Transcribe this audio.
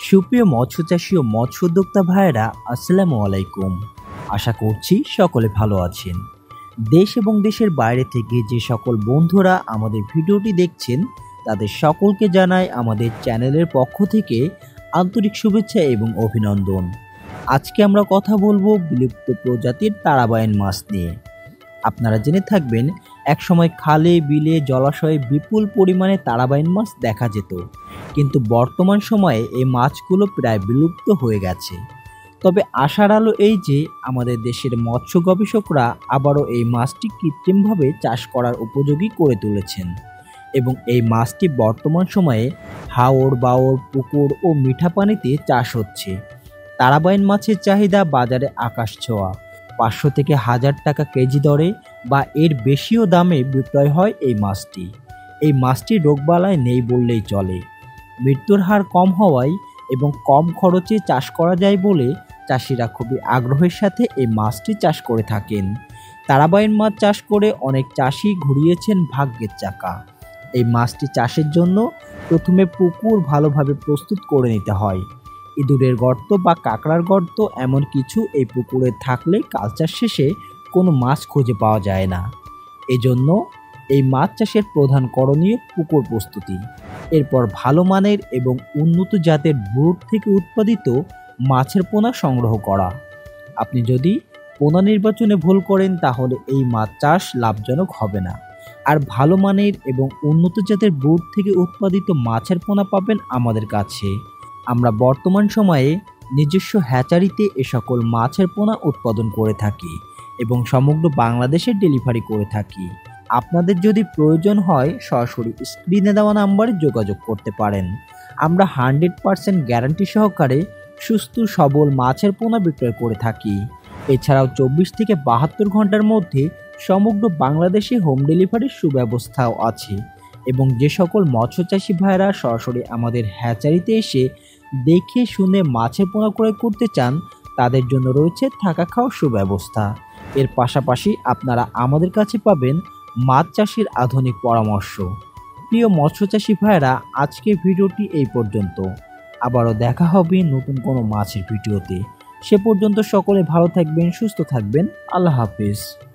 সুপ্রিয় মৎস্য চাষী ও মৎস্য উদ্যোক্তা ভাইয়েরা, আসসালামু আলাইকুম। আশা করছি সকলে ভালো আছেন। দেশ এবং দেশের বাইরে থেকে যে সকল বন্ধুরা আমাদের ভিডিওটি দেখছেন তাদের সকলকে জানাই আমাদের চ্যানেলের পক্ষ থেকে আন্তরিক শুভেচ্ছা এবং অভিনন্দন। আজকে আমরা কথা বলবো বিলুপ্ত প্রজাতির তারাবাইন মাছ নিয়ে। আপনারা জেনে থাকবেন, একসময় খালে বিলে জলাশয়ে বিপুল পরিমাণে তারাবাইন মাছ দেখা যেত, কিন্তু বর্তমান সময়ে এই মাছগুলো প্রায় বিলুপ্ত হয়ে গেছে। তবে আশার আলো এই যে আমাদের দেশের মৎস্য গবেষকরা আবারও এই মাছটি কৃত্রিমভাবে চাষ করার উপযোগী করে তুলেছেন এবং এই মাছটি বর্তমান সময়ে হাওর বাওর পুকুর ও মিঠা পানিতে চাষ হচ্ছে। তারাবাইন মাছের চাহিদা বাজারে আকাশ ছোঁয়া। 500 থেকে 1000 টাকা কেজি দরে বা এর বেশিও দামে বিক্রয় হয় এই মাছটি। এই মাছটির রোগবালাই নেই বললেই চলে। মৃত্যুর হার কম হওয়ায় এবং কম খরচে চাষ করা যায় বলে চাষিরা খুবই আগ্রহের সাথে এই মাছটি চাষ করে থাকেন। তারাবাইন মাছ চাষ করে অনেক চাষি ঘুরিয়েছেন ভাগ্যের চাকা। এই মাছটি চাষের জন্য প্রথমে পুকুর ভালোভাবে প্রস্তুত করে নিতে হয়। ইঁদুরের গর্ত বা কাঁকড়ার গর্ত এমন কিছু এই পুকুরে থাকলে কালচার শেষে কোনো মাছ খুঁজে পাওয়া যায় না। এজন্য এই মাছ চাষের প্রধান করণীয় পুকুর প্রস্তুতি। এরপর ভালো মানের এবং উন্নত জাতের ব্রুড থেকে উৎপাদিত মাছের পোনা সংগ্রহ করা। আপনি যদি পোনা নির্বাচনে ভুল করেন তাহলে এই মাছ চাষ লাভজনক হবে না। আর ভালো মানের এবং উন্নত জাতের ব্রুড থেকে উৎপাদিত মাছের পোনা পাবেন আমাদের কাছে। আমরা বর্তমান সময়ে নিজস্ব হ্যাচারিতে এ সকল মাছের পোনা উৎপাদন করে থাকি এবং সমগ্র বাংলাদেশে ডেলিভারি করে থাকি। আপনাদের যদি প্রয়োজন হয় সরাসরি স্ক্রিনে দেওয়া নাম্বারে যোগাযোগ করতে পারেন। আমরা 100% গ্যারান্টি সহকারে সুস্থ সবল মাছের পোনা বিক্রয় করে থাকি। এছাড়াও 24 থেকে 72 ঘন্টার মধ্যে সমগ্র বাংলাদেশে হোম ডেলিভারির সুব্যবস্থাও আছে। এবং যে সকল মৎস্যচাষী ভাইরা সরাসরি আমাদের হ্যাচারিতে এসে দেখে শুনে মাছের পোনা ক্রয় করতে চান তাদের জন্য রয়েছে থাকা খাওয়ার সুব্যবস্থা। এর পাশাপাশি আপনারা আমাদের কাছে পাবেন মাছ চাষের আধুনিক পরামর্শ। প্রিয় মৎস্যচাষী ভাইরা, আজকের ভিডিওটি এই পর্যন্ত। আবারও দেখা হবে নতুন কোনো মাছের ভিডিওতে। সে পর্যন্ত সকলে ভালো থাকবেন, সুস্থ থাকবেন। আল্লাহ হাফেজ।